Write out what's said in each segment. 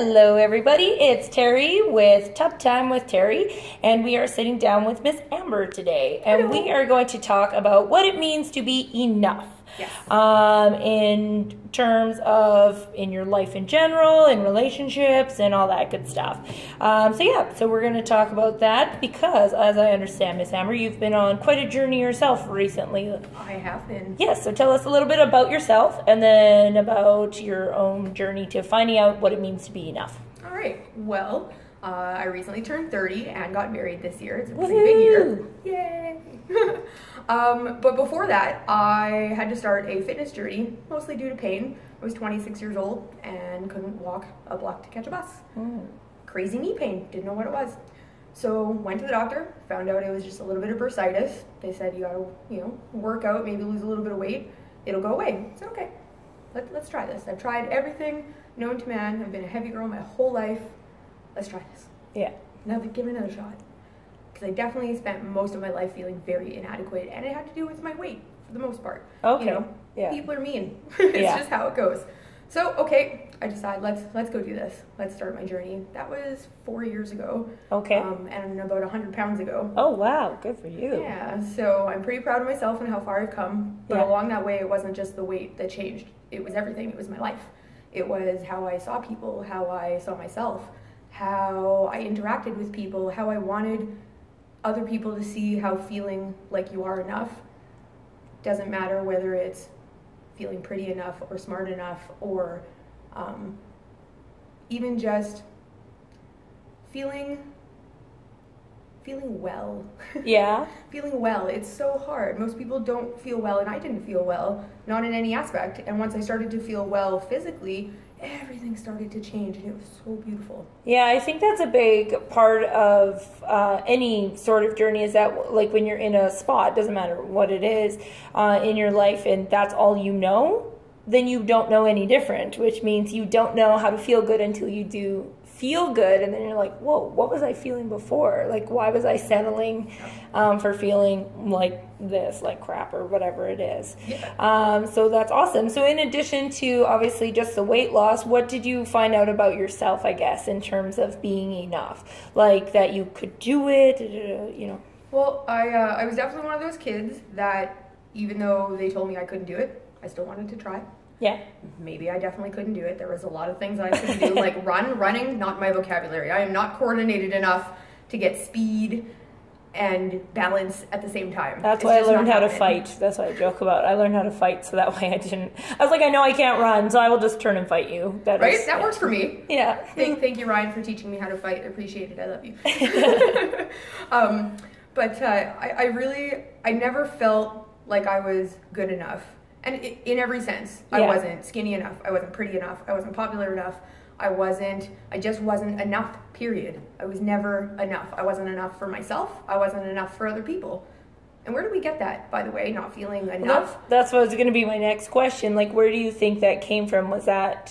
Hello everybody, it's Teri with Tub Time with Teri, and we are sitting down with Miss Amber today, and we are going to talk about what it means to be enough. Yes. In terms of in your life in general, in relationships, and all that good stuff. So we're going to talk about that because, as I understand, Miss Amber, you've been on quite a journey yourself recently. I have been. Yes, so tell us a little bit about yourself and then about your own journey to finding out what it means to be enough. All right. Well, I recently turned 30 and got married this year. It's a pretty big year. Yay! But before that, I had to start a fitness journey, mostly due to pain. I was 26 years old and couldn't walk a block to catch a bus. Crazy knee pain, didn't know what it was. So went to the doctor, found out it was just a little bit of bursitis. They said, you gotta, work out, maybe lose a little bit of weight. It'll go away. I said, okay, let's try this. I've tried everything known to man. I've been a heavy girl my whole life. Let's try this. Yeah. Give it another shot. Because I definitely spent most of my life feeling very inadequate, and it had to do with my weight for the most part. Okay. People are mean. It's just how it goes. So, okay, I decided let's go do this. Let's start my journey. That was 4 years ago. Okay. And about 100 pounds ago. Oh, wow. Good for you. Yeah, so I'm pretty proud of myself and how far I've come. But along that way, it wasn't just the weight that changed. It was everything. It was my life. It was how I saw people, how I saw myself, how I interacted with people, how I wanted other people to see how feeling like you are enough doesn't matter whether it's feeling pretty enough or smart enough or even just feeling well. Yeah. Feeling well. It's so hard. Most people don't feel well, and I didn't feel well, not in any aspect. And once I started to feel well physically, everything started to change, and it was so beautiful. Yeah, I think that's a big part of any sort of journey is that, like, when you're in a spot, doesn't matter what it is, in your life, and that's all you know, then you don't know any different, which means you don't know how to feel good until you do feel good, and then you're like, whoa, what was I feeling before? Like, why was I settling for feeling like this, like crap or whatever it is? Yeah. So that's awesome. So in addition to obviously just the weight loss, what did you find out about yourself, I guess, in terms of being enough? Like that you could do it, Well, I was definitely one of those kids that even though they told me I couldn't do it, I still wanted to try. Yeah. Maybe I definitely couldn't do it. There was a lot of things that I couldn't do, like running, not my vocabulary. I am not coordinated enough to get speed and balance at the same time. That's why I learned how to fight. That's what I joke about. I learned how to fight so that way I was like, I know I can't run, so I will just turn and fight you. That works for me. Yeah. Thank you, Ryan, for teaching me how to fight. I appreciate it. I love you. I never felt like I was good enough. And in every sense, I wasn't skinny enough, I wasn't pretty enough, I wasn't popular enough, I just wasn't enough, period. I was never enough. I wasn't enough for myself, I wasn't enough for other people. And where do we get that, by the way, not feeling enough? Well, that's what was going to be my next question. Like, where do you think that came from? Was that,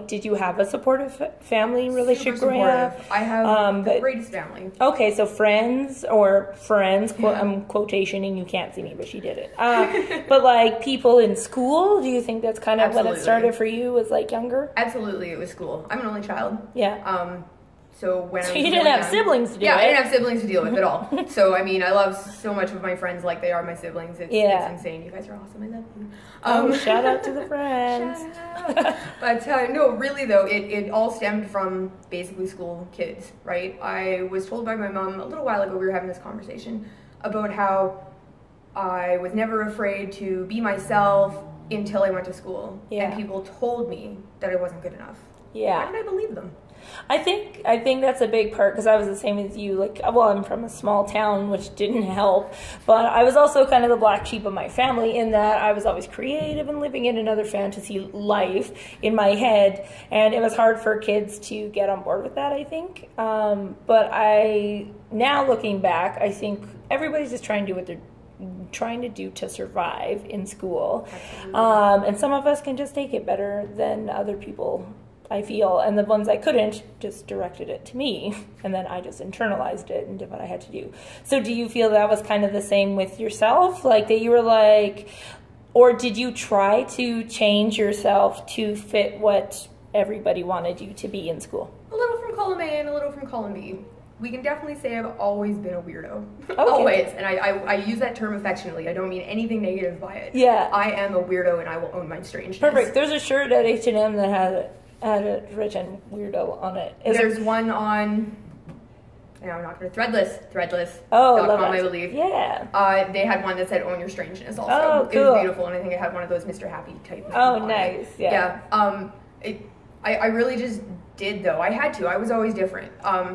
did you have a supportive family relationship growing up? I have the greatest family. Okay, so friends, I'm quotationing, you can't see me, but she did it. But, like, people in school, do you think that's kind of when it started for you, was, like, younger? Absolutely, it was school. I'm an only child. Yeah. So you didn't have siblings to deal with. Yeah, I didn't have siblings to deal with at all. So, I mean, I love so much of my friends like they are my siblings. It's insane. You guys are awesome. I love you. Shout out to the friends. But no, really though, it all stemmed from basically school kids, right? I was told by my mom a little while ago, we were having this conversation about how I was never afraid to be myself until I went to school. Yeah. And people told me that I wasn't good enough. Yeah. Why did I believe them? I think that's a big part because I was the same as you. Like, well, I'm from a small town, which didn't help, but I was also kind of the black sheep of my family in that I was always creative and living in another fantasy life in my head, and it was hard for kids to get on board with that, I think. But now looking back, I think everybody's just trying to do what they're trying to do to survive in school. And some of us can just take it better than other people, I feel, and the ones I couldn't just directed it to me, and then I just internalized it and did what I had to do. So do you feel that was kind of the same with yourself, like that you were like, or did you try to change yourself to fit what everybody wanted you to be in school? A little from column A and a little from column B. We can definitely say I've always been a weirdo. Okay. Always. And I use that term affectionately. I don't mean anything negative by it. Yeah. I am a weirdo and I will own my strangeness. Perfect. There's a shirt at H&M that had it written weirdo on it. There's one on, I'm not going to, threadless.com, I believe. Yeah. They had one that said own your strangeness also. Oh, cool. It was beautiful, and I think it had one of those Mr. Happy type. Oh, nice. Yeah. Yeah. I really just did, though. I had to. I was always different.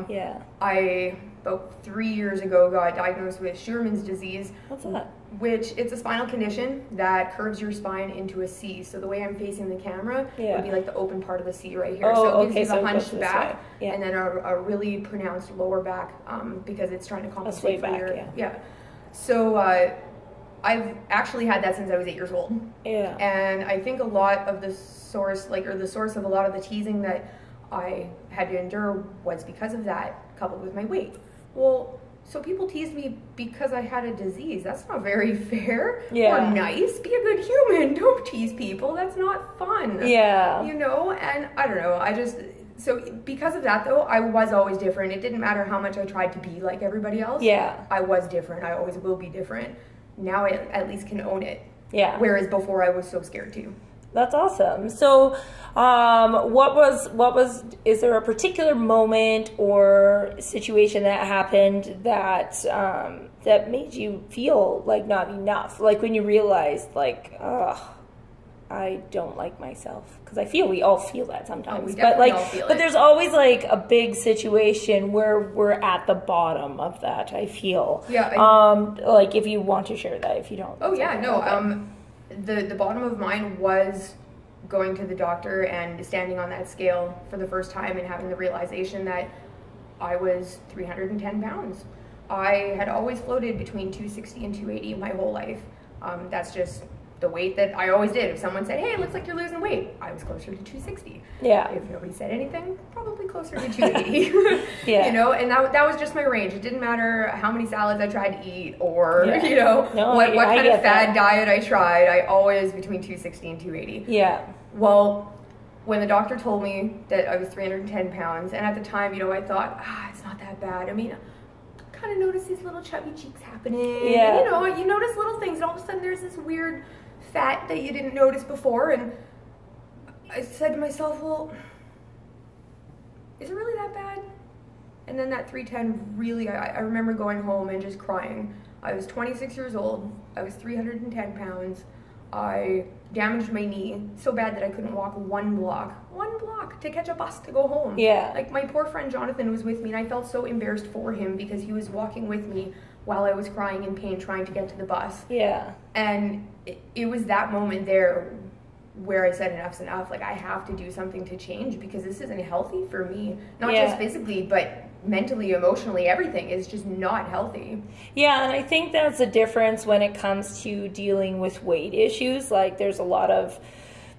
Yeah. I, about 3 years ago, got diagnosed with Scheuermann's disease. What's that? Which, it's a spinal condition that curves your spine into a C. So the way I'm facing the camera would be like the open part of the C right here. Oh, so it gives okay, you the so it hunched goes back, this way. and then a really pronounced lower back, because it's trying to compensate for back, your... yeah. So I've actually had that since I was 8 years old. Yeah. And I think a lot of the source, the source of a lot of the teasing that I had to endure was because of that, coupled with my weight. Well, so people teased me because I had a disease. That's not very fair or nice. Be a good human. Don't tease people. That's not fun. Yeah. You know, and I don't know. So because of that, though, I was always different. It didn't matter how much I tried to be like everybody else. Yeah. I was different. I always will be different. Now I at least can own it. Yeah. Whereas before I was so scared to. That's awesome. So, is there a particular moment or situation that happened that, that made you feel like not enough? Like when you realized, like, I don't like myself. Because we all feel that sometimes. But there's always like a big situation where we're at the bottom of that, I feel. Yeah. Like if you want to share that, if you don't. Oh yeah, okay. no. The bottom of mine was going to the doctor and standing on that scale for the first time and having the realization that I was 310 pounds. I had always floated between 260 and 280 my whole life. That's just the weight that I always did. If someone said, hey, it looks like you're losing weight, I was closer to 260. Yeah. If nobody said anything, probably closer to 280. Yeah. You know, and that was just my range. It didn't matter how many salads I tried to eat or, you know, what kind of fad diet I tried. I always between 260 and 280. Yeah. Well, when the doctor told me that I was 310 pounds, and at the time, you know, I thought, it's not that bad. I mean, I kind of noticed these little chubby cheeks happening. Yeah. And, you know, you notice little things, and all of a sudden there's this weird fat that you didn't notice before, and I said to myself, well, is it really that bad? And then that 310 really, I remember going home and just crying. I was 26 years old. I was 310 pounds. I damaged my knee so bad that I couldn't walk one block to catch a bus to go home. Yeah. Like my poor friend Jonathan was with me, and I felt so embarrassed for him because he was walking with me while I was crying in pain trying to get to the bus. Yeah. And it was that moment there where I said enough's enough. Like, I have to do something to change because this isn't healthy for me. Not just physically, but mentally, emotionally, everything is just not healthy. Yeah, and I think that's a difference when it comes to dealing with weight issues. Like, there's a lot of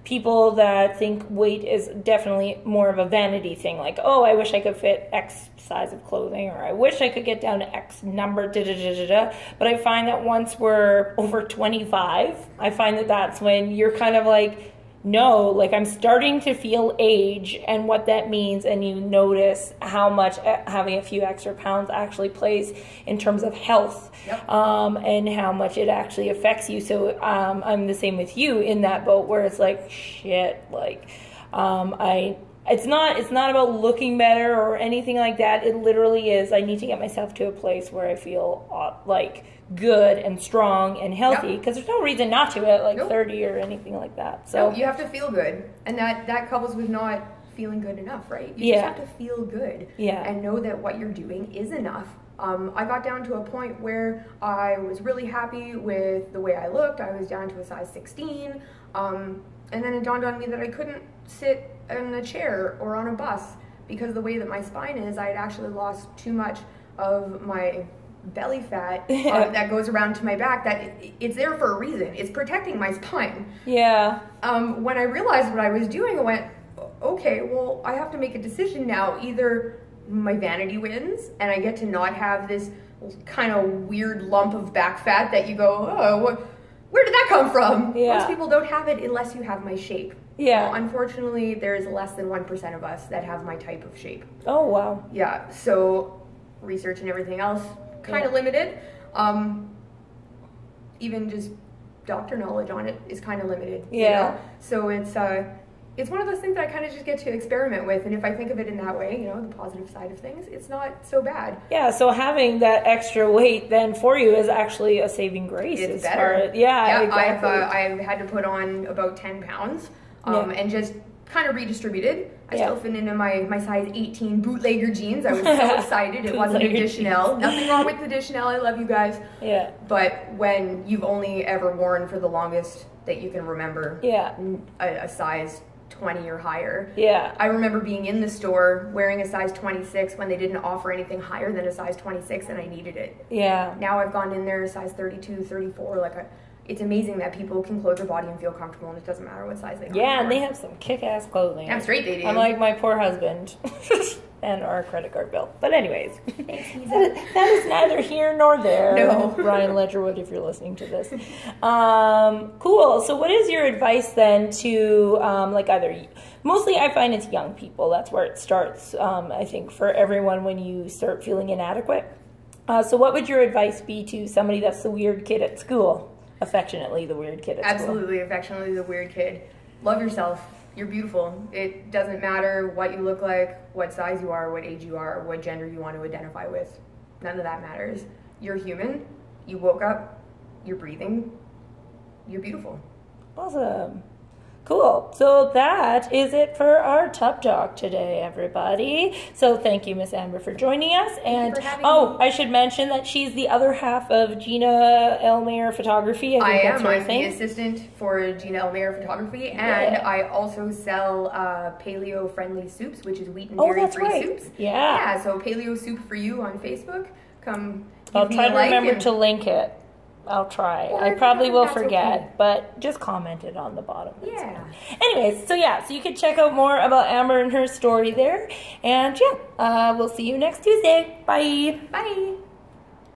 people that think weight is definitely more of a vanity thing. Like, oh, I wish I could fit X size of clothing, or I wish I could get down to X number, da-da-da-da-da. But I find that once we're over 25, I find that that's when you're kind of like, no, like I'm starting to feel age and what that means, and you notice how much having a few extra pounds actually plays in terms of health. Yep. And how much it actually affects you. So I'm the same with you in that boat where it's like, shit, like it's not about looking better or anything like that. It literally is, I need to get myself to a place where I feel like good and strong and healthy, because there's no reason not to at like 30 or anything like that. So you have to feel good, and that couples with not feeling good enough, right? You just have to feel good and know that what you're doing is enough. I got down to a point where I was really happy with the way I looked. I was down to a size 16, and then it dawned on me that I couldn't sit in a chair or on a bus because of the way that my spine is. I had actually lost too much of my belly fat that goes around to my back, that it's there for a reason. It's protecting my spine. Yeah. When I realized what I was doing, I went, okay, well, I have to make a decision now. Either my vanity wins and I get to not have this kind of weird lump of back fat that you go, oh, where did that come from? Yeah. Most people don't have it unless you have my shape. Yeah. Well, unfortunately, there's less than 1% of us that have my type of shape. Oh, wow. Yeah, so research and everything else, kind of limited. Even just doctor knowledge on it is kind of limited. Yeah. You know? So it's one of those things that I kind of just get to experiment with, and if I think of it in that way, you know, the positive side of things, it's not so bad. Yeah, so having that extra weight then for you is actually a saving grace. It's better. Yeah, exactly. I've had to put on about 10 pounds and just kind of redistributed. I still fit into my size 18 bootlegger jeans. I was so excited. It wasn't a Deschanel. Nothing wrong with the Deschanel. I love you guys. Yeah. But when you've only ever worn for the longest that you can remember a size 20 or higher. Yeah. I remember being in the store wearing a size 26 when they didn't offer anything higher than a size 26 and I needed it. Yeah. Now I've gone in there a size 32, 34, it's amazing that people can clothe their body and feel comfortable and it doesn't matter what size they are. Yeah, and they have some kick-ass clothing. I'm straight, they do. Unlike my poor husband. And our credit card bill. But anyways, that is neither here nor there. No. Ryan Ledgerwood, if you're listening to this. Cool. So what is your advice then to, mostly I find it's young people. That's where it starts, I think, for everyone when you start feeling inadequate. So what would your advice be to somebody that's the weird kid at school? Affectionately the weird kid at school. Absolutely, affectionately the weird kid. Love yourself. You're beautiful. It doesn't matter what you look like, what size you are, what age you are, what gender you want to identify with. None of that matters. You're human. You woke up. You're breathing. You're beautiful. Awesome. Cool. So that is it for our Tub Talk today, everybody. So thank you, Miss Amber, for joining us. And I should mention that she's the other half of Gina Elmayer Photography. I am. I'm the assistant for Gina Elmayer Photography, and I also sell paleo-friendly soups, which is wheat and dairy-free soups. Yeah. So Paleo Soup for You on Facebook. Come. I'll try to remember to link it. I'll try. I probably will forget, but just comment it on the bottom. Yeah. Anyways, so you can check out more about Amber and her story there. And we'll see you next Tuesday. Bye. Bye.